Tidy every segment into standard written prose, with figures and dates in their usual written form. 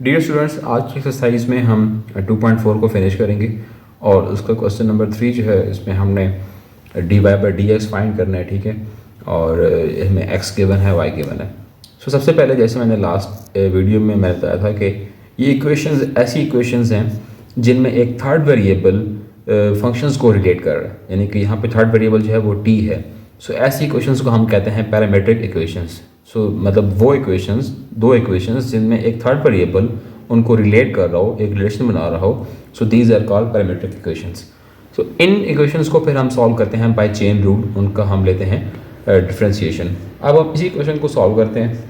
Dear students, आज की exercise में हम 2.4 को फिनिश करेंगे और उसका क्वेश्चन नंबर 3 जो है इसमें हमने d Y by D x find करना है, ठीक है। और हमें एक्स गिवन है, वाई गिवन है। सो सबसे पहले जैसे मैंने लास्ट वीडियो में मैंने बताया था कि ये इक्वेशंस ऐसी इक्वेशंस हैं जिनमें एक थर्ड वेरिएबल फंक्शंस को रिलेट कर रहा है, यानी कि यहाँ पे थर्ड वेरिएबल जो है वो टी है। सो ऐसी इक्वेशंस को हम कहते हैं पैरामीट्रिक इक्वेशंस। सो मतलब वो इक्वेशंस, दो इक्वेशंस जिनमें एक थर्ड वेरिएबल उनको रिलेट कर रहा हो, एक रिलेशन बना रहा हो। So these are called parametric equations. So इन इक्वेशंस को फिर हम सॉल्व करते हैं बाय चेन रूल, उनका हम लेते हैं डिफरेंशिएशन। अब हम इसी इक्वेशन को सॉल्व करते हैं,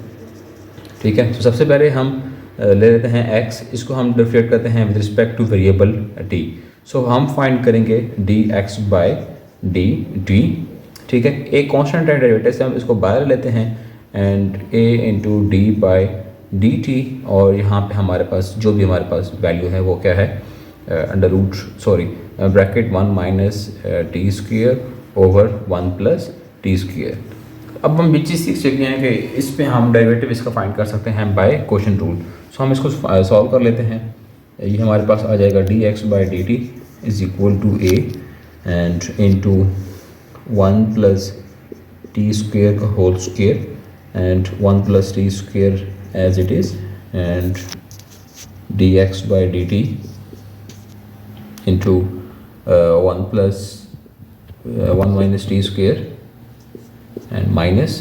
ठीक है। तो सबसे पहले हम ले लेते हैं x, इसको हम डिफरेंशिएट करते हैं with respect two variable t। सो हम फाइंड करेंगे dx बाय dt, ठीक है। एक कांस्टेंट है डेरिवेटिव से हम इसको बाहर लेते हैं and a into D by D T, और यहाँ पे हमारे पास जो भी हमारे पास वैल्यू है वो क्या है, under root bracket 1 minus T square over 1 plus T square. अब हम बीच चीज़ सीख चुके हैं कि इस पे हम डेरिवेटिव इसका फाइंड कर सकते हैं बाय क्वोशिएंट रूल। सो हम इसको सॉल्व कर लेते हैं। ये हमारे पास आ जाएगा D x by D T is equal to A and into 1 plus T square का whole square and 1 plus T square as it is and D x by D T into 1 plus 1 minus T square and minus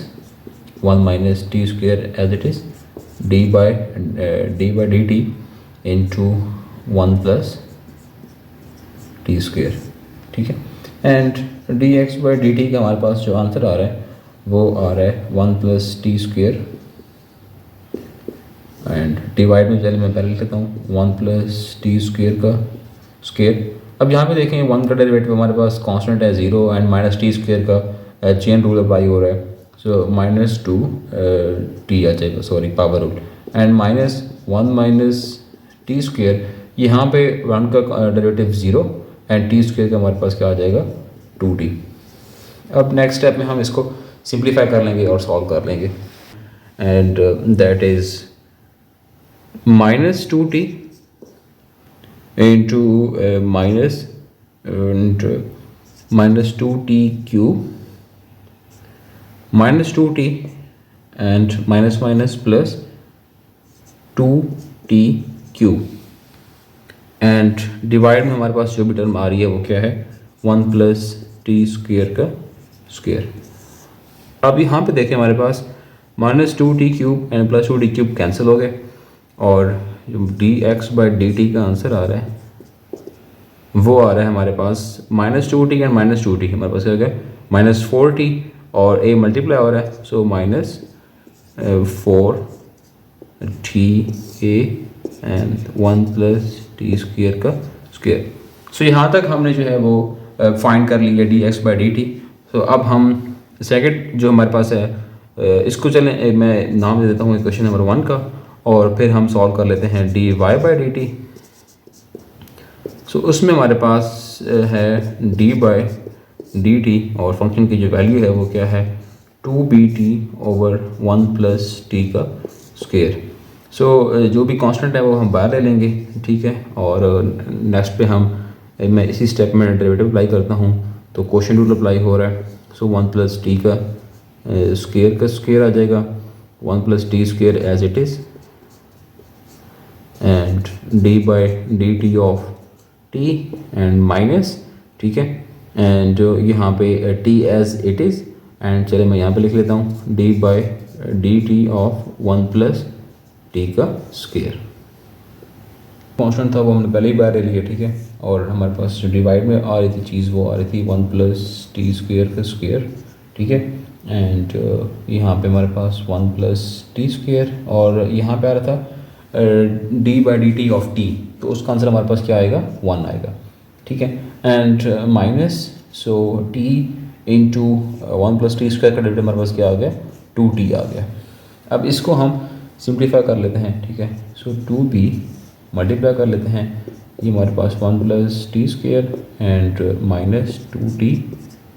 1 minus t square as it is d by dt into 1 plus t square, ठीक है। And dx by dt का हमारे पास जो answer आ रहा है वो आ रहा है 1 plus t square and divide में चलिए मैं पहले लिख लेता हूँ 1 plus t square का स्क्वेयर। अब यहाँ पे देखें 1 का डेरिवेटिव हमारे पास कांस्टेंट है 0 एंड माइनस टी स्क्वेयर का चेन रूल अप्लाई हो रहा है। सो माइनस 2 टी आ जाएगा, sorry power rule, and minus 1 minus T square, यहाँ पे 1 का डेरिवेटिव 0 एंड टी स्क्वेयर का हमारे पास क्या आ जाएगा 2t। अब नेक्स्ट स्टेप में हम इसको सिंप्लीफाई कर लेंगे और सॉल्व कर लेंगे and that is minus 2t into minus 2t cube minus 2t and minus minus plus 2t cube and divide में हमारे पास जो भी टर्म आ रही है वो क्या है 1 प्लस टी स्क्वेयर का स्क्वेयर। अब यहाँ पे देखें हमारे पास minus 2t cube and plus 2t cube cancel हो गए और जो D x by D T का आंसर आ रहा है वो आ रहा है हमारे पास minus 2t and minus 2t, हमारे पास क्या हो गया माइनस 4t और a मल्टीप्लाई हो रहा है। So minus 4 T A and 1 plus T square का स्क्वेयर। सो यहाँ तक हमने जो है वो फाइंड कर लिया D x by D T. So अब हम सेकंड जो हमारे पास है इसको चलें मैं नाम दे देता हूँ इक्वेशन नंबर 1 का, और फिर हम सॉल्व कर लेते हैं D Y by D T. So उसमें हमारे पास है डी बाई डी टी और फंक्शन की जो वैल्यू है वो क्या है 2bt ओवर 1 प्लस टी का स्क्वेयर। सो जो भी कांस्टेंट है वो हम बाहर ले लेंगे, ठीक है। और नेक्स्ट पे मैं इसी स्टेप में डेरिवेटिव अप्लाई करता हूँ तो क्वोशिएंट रूल अप्लाई हो रहा है। सो 1 प्लस टी का स्क्वेयर आ जाएगा 1 plus T square as it is and d by D t of t and minus, ठीक है, एंड जो यहाँ पे t as it is and चले मैं यहाँ पे लिख लेता हूँ d by D t of 1 plus T का स्क्वेयर। कॉन्स्टेंट था वो हमने पहले ही बाहर ले लिया, ठीक है। और हमारे पास जो डिवाइड में आ रही थी चीज़ वो आ रही थी 1 प्लस टी स्क्वेयर का स्क्वेयर, ठीक है। एंड यहाँ पे हमारे पास 1 प्लस टी स्क्वेयर और यहाँ पे आ रहा था d by D t of t, तो उसका आंसर हमारे पास क्या आएगा 1 आएगा, ठीक है। And minus so T into 1 plus T square का डेरिवेटिव हमारे पास क्या आ गया 2t आ गया। अब इसको हम सिंप्लीफाई कर लेते हैं, ठीक है। सो 2b मल्टीप्लाई कर लेते हैं, ये हमारे पास 1 plus T square and minus 2t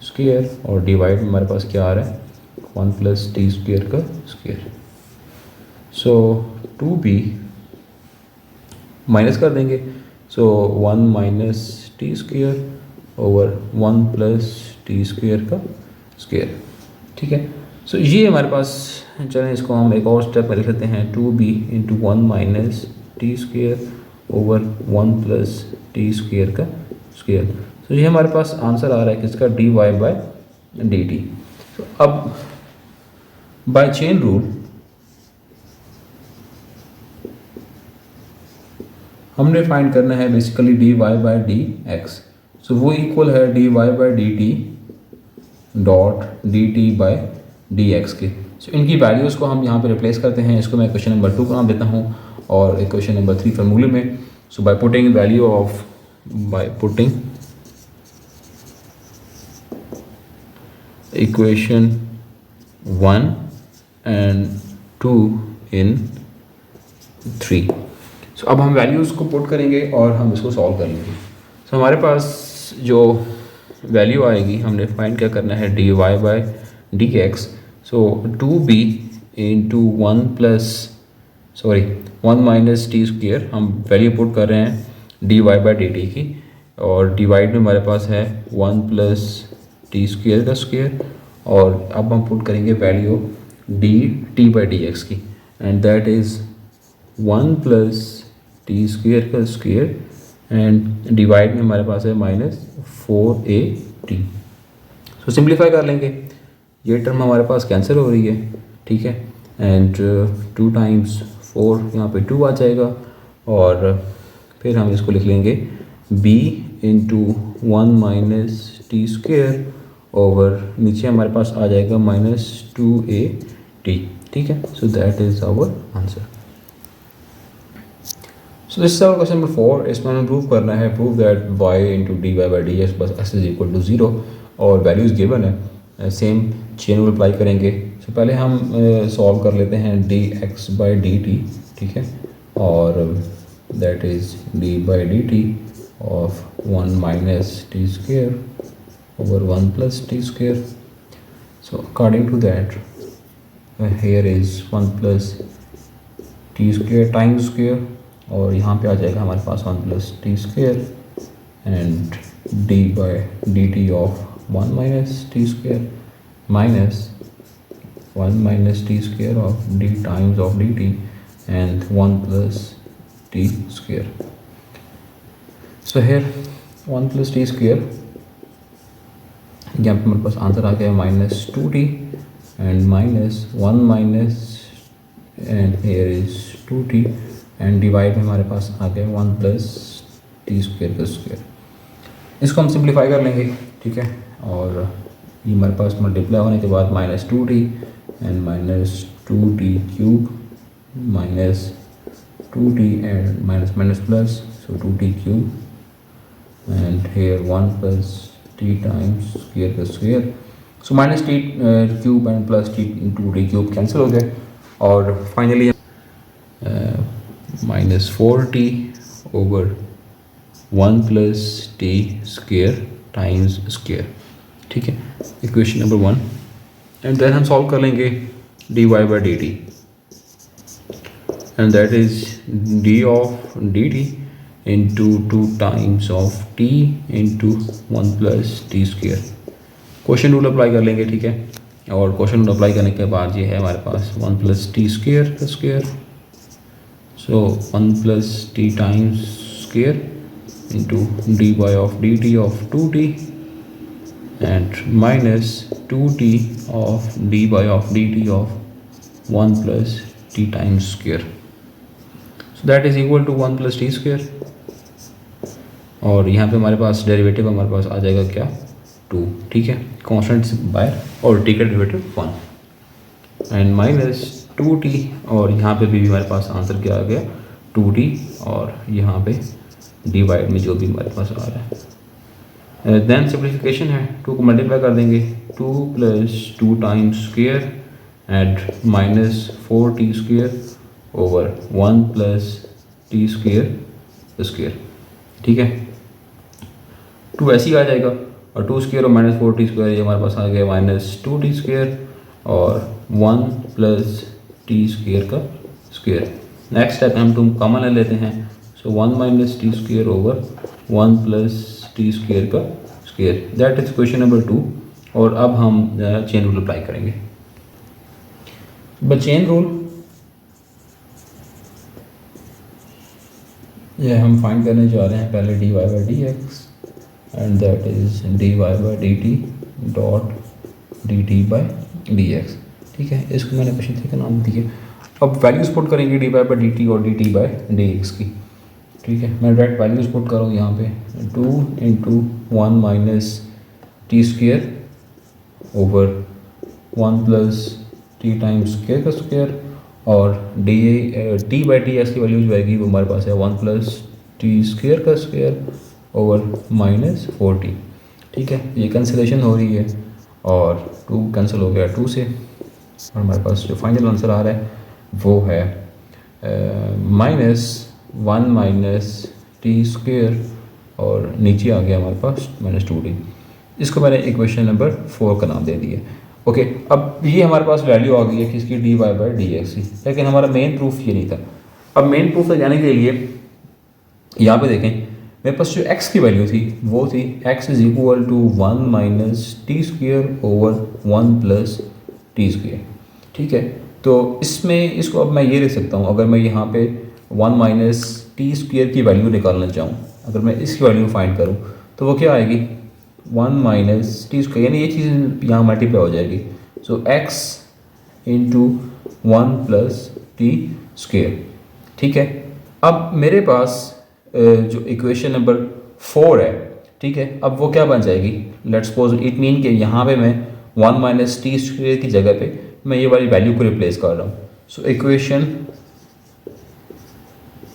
square और डिवाइड में हमारे पास क्या आ रहा है 1 प्लस टी स्क्वायर का स्क्वायर। सो 2b माइनस कर देंगे। सो 1 minus T square over 1 plus T square का स्क्वेयर, ठीक है। सो ये हमारे पास, चलें इसको हम एक और स्टेप में लिख लेते हैं, 2b into 1 minus T square over 1 plus T square का स्क्वेयर। तो ये हमारे पास आंसर आ रहा है किसका, dy बाय डी टी। तो अब बाय चेन रूल हमने फाइंड करना है basically dy by D X. So वो इक्वल है dy by D T dot D T by D X के। सो इनकी वैल्यूज़ को हम यहाँ पे रिप्लेस करते हैं। इसको मैं क्वेश्चन नंबर 2 का नाम देता हूँ और एक क्वेश्चन नंबर 3 फार्मूले में। So by putting value of, by putting equation 1 and 2 in 3। So अब हम वैल्यूज़ को पुट करेंगे और हम इसको सॉल्व कर लेंगे। सो हमारे पास जो वैल्यू आएगी, हमने फाइंड क्या करना है, dy by D X. So 2b into 1 minus T square, हम वैल्यू पुट कर रहे हैं dy बाय डी टी की, और डिवाइड में हमारे पास है 1 प्लस टी स्क्वेयर का स्क्वेयर, और अब हम पुट करेंगे value D T by D x की, and that is 1 plus T square का स्क्वेयर, एंड डिवाइड में हमारे पास है माइनस 4at। सो सिंप्लीफाई कर लेंगे, ये टर्म हमारे पास कैंसिल हो रही है, ठीक है, एंड 2 टाइम्स 4 यहाँ पे 2 आ जाएगा, और फिर हम इसको लिख लेंगे b into 1 minus T square over, नीचे हमारे पास आ जाएगा माइनस 2at, ठीक है। So that is our answer. So this is our question number 4। इसमें हमें प्रूव करना है, prove that y into d Y by D x plus x is equal to 0, और वैल्यूज़ गिवन है, सेम चेन रूल अप्लाई करेंगे। So पहले हम solve कर लेते हैं d x by D T, ठीक है, और that is D by D t of 1 minus T square over 1 plus t square. So according to that, here is 1 plus t square times square, और यहाँ पे आ जाएगा हमारे पास 1 plus t square and d by dt of 1 minus t square minus 1 minus t square of d times of dt and 1 plus t square. So here 1 plus t square, यहाँ पे हमारे पास answer आ गया minus 2t and minus 1 minus and here is 2t, and divide में हमारे पास आ गया 1 plus T square का square. इसको हम सिंप्लीफाई कर लेंगे, ठीक है, और ये हमारे पास मल्टीप्लाई होने के बाद minus 2t and minus 2t cube minus 2t and minus minus plus, so 2t cube and here 1 plus t times square का square. So minus T cube and plus T into T cube cancel हो गए, और finally minus 4t over 1 plus T square times square, ठीक है, equation number 1। And then हम solve कर लेंगे dy by D T, and that is d of D T into 2 times of t into 1 plus t square। Question rule apply कर लेंगे, ठीक है, और क्वेश्चन रूल अप्लाई करने के बाद ये है हमारे पास 1 plus t square का square, so 1 plus t times square into dy of dt of 2t and minus 2t of dy of dt of 1 plus t times square, so that is equal to 1 plus t square, और यहाँ पे हमारे पास derivative हमारे पास आ जाएगा क्या, 2, ठीक है, कॉन्स्टेंट बाहर और टी का डेरिवेटिव 1 एंड माइनस 2t, और यहाँ पे भी हमारे पास आंसर क्या आ गया 2t, और यहाँ पे डिवाइड में जो भी हमारे पास आ रहा है, देन सिंप्लीफिकेशन है, 2 को मल्टीप्लाई कर देंगे, 2 plus 2 times square and minus 4t square over 1 plus T square square, ठीक है, 2 ऐसे ही आ जाएगा, और 2 स्क्वेयर और माइनस 4t स्क्वेयर, ये हमारे पास आ गया माइनस 2t स्क्वेयर और 1 प्लस टी स्क्वेयर का स्क्वेयर। नेक्स्ट स्टेप हम तुम कॉमन ले लेते हैं, so 1 minus T square over 1 plus T square का square, that is question number 2। और अब हम चेन रूल अप्लाई करेंगे। बट चेन रूल ये हम फाइंड करने जा रहे हैं पहले D Y by D X and that is D Y by D T dot D T by D x. ठीक है, इसको मैंने क्वेश्चन 3 का नाम दिया। अब वैल्यूज पुट करेंगे D Y by D T और D T by D x की। ठीक है, मैं डायरेक्ट वैल्यूज पुट करूँ यहाँ पे 2 into 1 minus T square over 1 plus T times square का स्क्वेयर और टी बाई टी एक्स की वैल्यू जो आएगी वो हमारे पास है 1 प्लस टी स्क्वेयर का स्क्वेयर ओवर माइनस 4t। ठीक है, ये कैंसिलेशन हो रही है और 2 कैंसिल हो गया 2 से, और हमारे पास जो फाइनल आंसर आ रहा है वो है -1 माइनस टी स्क्वेयर और नीचे आ गया हमारे पास -2t। इसको मैंने इक्वेशन नंबर 4 का नाम दे दिया। ओके, अब ये हमारे पास वैल्यू आ गई है किसकी, d Y by D x की, लेकिन हमारा मेन प्रूफ ये नहीं था। अब मेन प्रूफ तक जाने के लिए यहाँ पे देखें, मेरे पास जो x की वैल्यू थी वो थी x is equal to 1 minus T square over 1 plus T square. ठीक है, तो इसमें इसको अब मैं ये लिख सकता हूँ, अगर मैं यहाँ पे 1 माइनस टी स्क्वेयर की वैल्यू निकालना चाहूँ, अगर मैं इसकी वैल्यू फाइंड करूँ तो वो क्या आएगी 1 माइनस टी स्क्वेयर, यानी ये चीज़ यहाँ मल्टीप्लाई हो जाएगी। सो x into 1 plus T square. ठीक है, अब मेरे पास जो इक्वेशन नंबर 4 है, ठीक है, अब वो क्या बन जाएगी, लेट्स सपोज इट मीन कि यहाँ पे मैं 1 माइनस टी स्क्वेयर की जगह पे मैं ये वाली वैल्यू को रिप्लेस कर रहा हूँ। सो इक्वेशन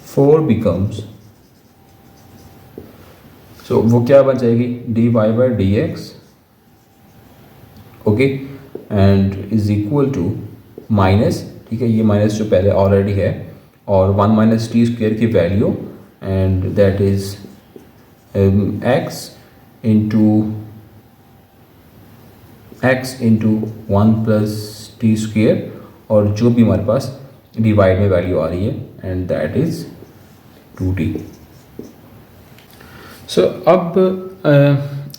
4 बिकम्स, सो वो क्या बन जाएगी d Y by D x, okay, and is equal to minus, ठीक है, ये माइनस जो पहले ऑलरेडी है, और 1 माइनस टी स्क्वेयर की value and that is x into 1 plus T square, और जो भी हमारे पास डिवाइड में वैल्यू आ रही है एंड दैट इज 2t। सो अब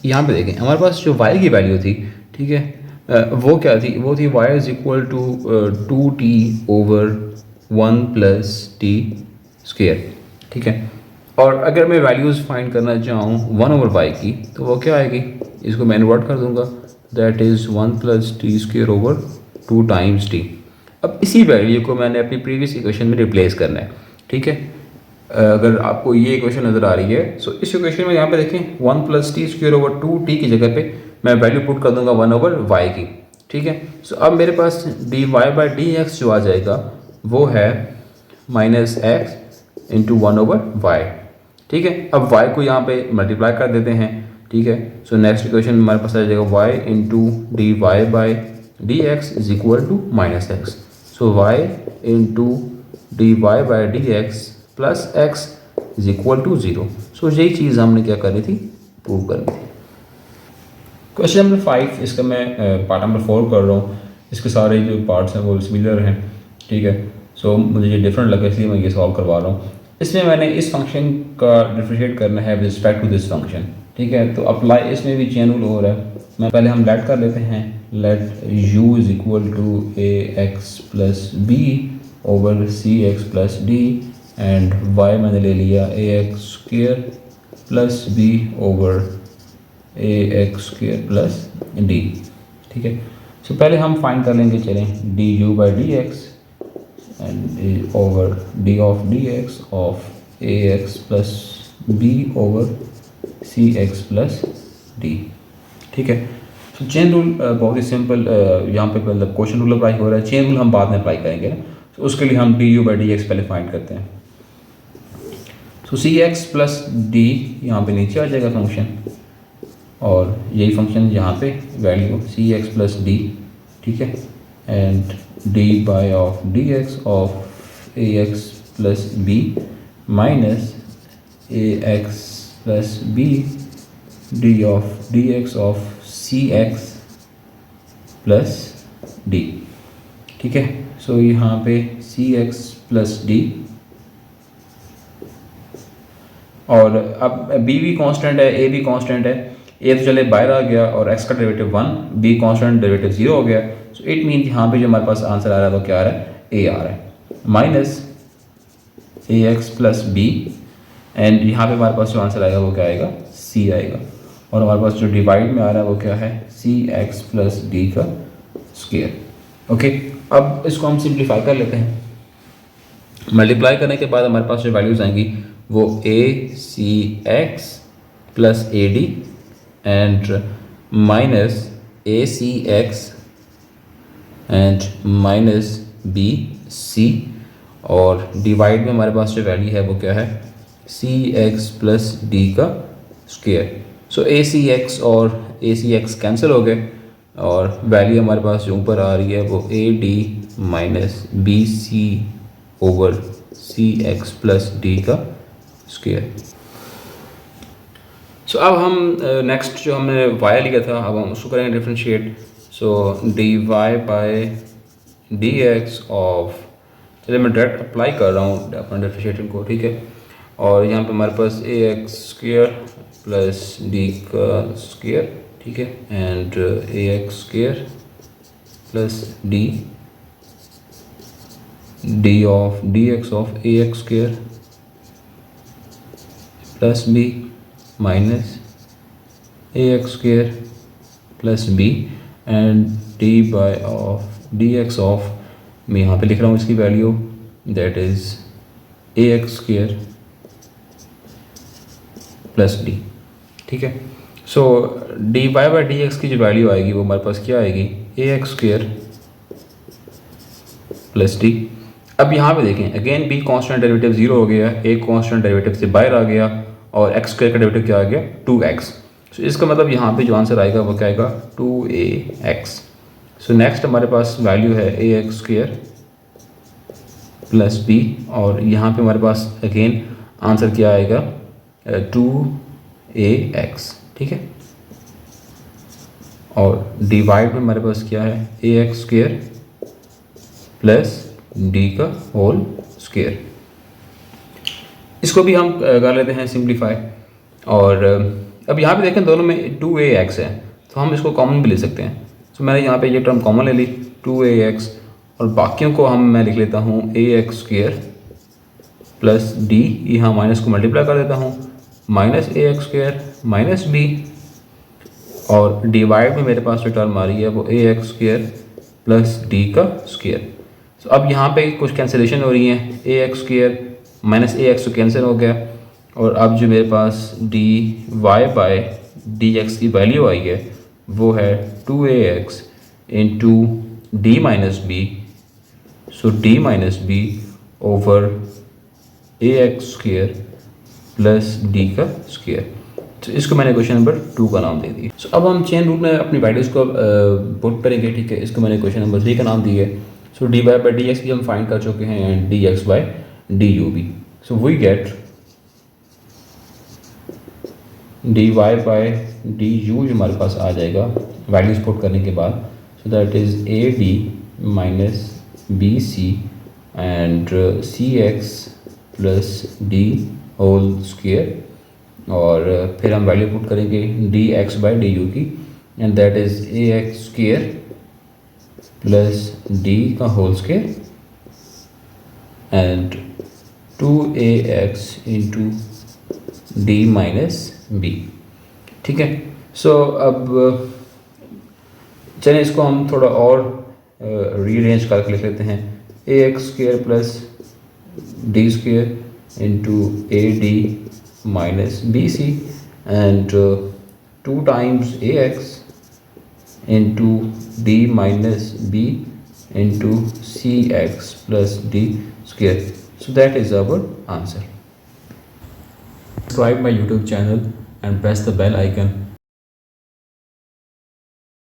यहाँ पे देखें, हमारे पास जो y की वैल्यू थी, ठीक है, वो क्या थी, वो थी y is equal to 2t over 1 plus T square. ठीक है, और अगर मैं वैल्यूज़ फाइंड करना चाहूँ 1 ओवर y की, तो वो क्या आएगी, इसको मैं इन्वर्ट कर दूंगा, that is 1 plus T square over 2 times t। अब इसी वैल्यू को मैंने अपनी प्रीवियस इक्वेशन में रिप्लेस करना है। ठीक है, अगर आपको ये इक्वेशन नज़र आ रही है, सो इस इक्वेशन में यहाँ पे देखें 1 plus T square over 2t की जगह पे मैं वैल्यू पुट कर दूंगा 1 ओवर y की। ठीक है, सो अब मेरे पास D Y by D X जो आ जाएगा वो है minus X into 1 over Y. ठीक है, अब y को यहाँ पे मल्टीप्लाई कर देते हैं। ठीक है, सो नेक्स्ट इक्वेशन हमारे पास आ जाएगा y into d Y by D x is equal to minus x. So y into d Y by D x plus x is equal to 0। So यही चीज़ हमने क्या करनी थी, प्रूव करनी थी। क्वेश्चन नंबर 5, इसका मैं पार्ट नंबर 4 कर रहा हूँ। इसके सारे जो पार्ट्स हैं वो सिमिलर हैं। ठीक है, सो मुझे ये डिफरेंट लगा इसलिए मैं ये सॉल्व करवा रहा हूँ। इसमें मैंने इस फंक्शन का डिफरेंशिएट करना है with respect to this function. ठीक है, तो अप्लाई इसमें भी चेन रूल हो रहा है। मैं पहले हम लेट कर लेते हैं, let u is equal to A x plus B over C x plus D and y मैंने ले लिया A X square plus B over A X square plus D. ठीक है, सो पहले हम फाइंड कर लेंगे, चलें, D U by D X and over D of D x of A x plus B over C x plus D. ठीक है, तो चेन रूल बहुत ही सिंपल, यहाँ पे मतलब क्वेश्चन रूल अप्लाई हो रहा है, चेन रूल हम बाद में अप्लाई करेंगे ना। तो उसके लिए हम D U by D x पहले फाइंड करते हैं। तो सी एक्स प्लस डी यहाँ पे नीचे आ जाएगा फंक्शन, और यही फंक्शन यहाँ पे value c x plus D. ठीक है, and d by of D x of A x plus B minus A x plus b d of D x of c x plus D. ठीक है, सो यहाँ पे सी x plus D और अब B भी constant है, ए भी कांस्टेंट है। ए तो चले बाहर आ गया और एक्स का डेरिवेटिव 1, बी कांस्टेंट डेरिवेटिव 0 हो गया। सो इट मीन यहाँ पे जो हमारे पास आंसर आ रहा है वो क्या आ रहा है, ए आ रहा है, minus A x plus B. And यहाँ पे हमारे पास जो आंसर आएगा वो क्या आएगा, सी आएगा। और हमारे पास जो डिवाइड में आ रहा है वो क्या है, सी एक्स प्लस डी का स्क्वायर। ओके, अब इसको हम सिंप्लीफाई कर लेते हैं। मल्टीप्लाई करने के बाद हमारे पास जो वैल्यूज़ आएंगी वो A C x plus A D and minus A C X and minus B C, और डिवाइड में हमारे पास जो वैल्यू है वो क्या है, सी एक्स प्लस डी का स्क्वायर। सो ए सी एक्स और ए सी एक्स कैंसिल हो गए और वैल्यू हमारे पास जो ऊपर आ रही है वो a D minus B c over C x plus D का स्क्वायर। सो अब हम नेक्स्ट जो हमने वाई लिया था अब हम उसको करेंगे differentiate. So D Y by D x of, चलिए मैं डायरेक्ट अप्लाई कर रहा हूँ अपना डिफ्रेंशिएशन को, ठीक है। और यहाँ पे हमारे पास A X square plus D का स्क्वायर, ठीक है, and A X square plus D D x of A X square plus B minus A X square plus B and D by of D x of, मैं यहाँ पे लिख रहा हूँ इसकी वैल्यू, that is A X square plus D, ठीक है। So D Y by D x की जो वैल्यू आएगी वो हमारे पास क्या आएगी, ए एक्स स्क्वायर प्लस डी। अब यहाँ पे देखें अगेन बी कांस्टेंट डेरिवेटिव 0 हो गया, ए कांस्टेंट डेरिवेटिव से बाहर आ गया और एक्स स्क्वायर का डेरिवेटिव क्या आ गया, 2x। सो इसका मतलब यहाँ पे जो आंसर आएगा वो क्या आएगा, 2ax। सो नेक्स्ट हमारे पास वैल्यू है A X square plus B, और यहाँ पे हमारे पास अगेन आंसर क्या आएगा, 2ax, ठीक है। और डिवाइड में हमारे पास क्या है, A X square plus D का होल स्क्वायर। इसको भी हम कर लेते हैं सिंप्लीफाई। और अब यहाँ पे देखें दोनों में 2ax है तो हम इसको कॉमन भी ले सकते हैं। तो मैंने यहाँ पे ये टर्म कॉमन ले ली 2ax, और बाकियों को मैं लिख लेता हूँ A X square plus D, यहाँ माइनस को मल्टीप्लाई कर देता हूँ, माइनस ए एक्स स्क्वायर माइनस बी, और डिवाइड में मेरे पास जो टर्म आ रही है वो A X square plus D का स्क्वायर। तो अब यहाँ पे कुछ कैंसिलेशन हो रही है, A X square minus A X तो कैंसिल हो गया, और अब जो मेरे पास D Y by D x की वैल्यू आई है वो है 2ax into D minus B, so D minus B over A X square plus D का स्क्वायर। तो इसको मैंने क्वेश्चन नंबर 2 का नाम दे दिया। सो अब हम चेन रूल में अपनी वैल्यूज़ को पुट करेंगे, ठीक है। इसको मैंने क्वेश्चन नंबर 3 का नाम दिया है। So D Y by D X भी हम फाइंड कर चुके हैं and D x by D U भी। So we get D Y by D U जो हमारे पास आ जाएगा वैल्यूज पुट करने के बाद, so that is A D minus B C and C x plus D whole square, और फिर हम वैल्यू पुट करेंगे D x by D U की, and that is A X square plus D का whole square and 2ax into D minus B, ठीक है। So अब चलिए इसको हम थोड़ा और रीअरेंज करके लिख लेते हैं, A X square plus D square into A D minus B C and 2 times A X into D minus B into C x plus D square. So that is our answer. Subscribe my YouTube channel and press the bell icon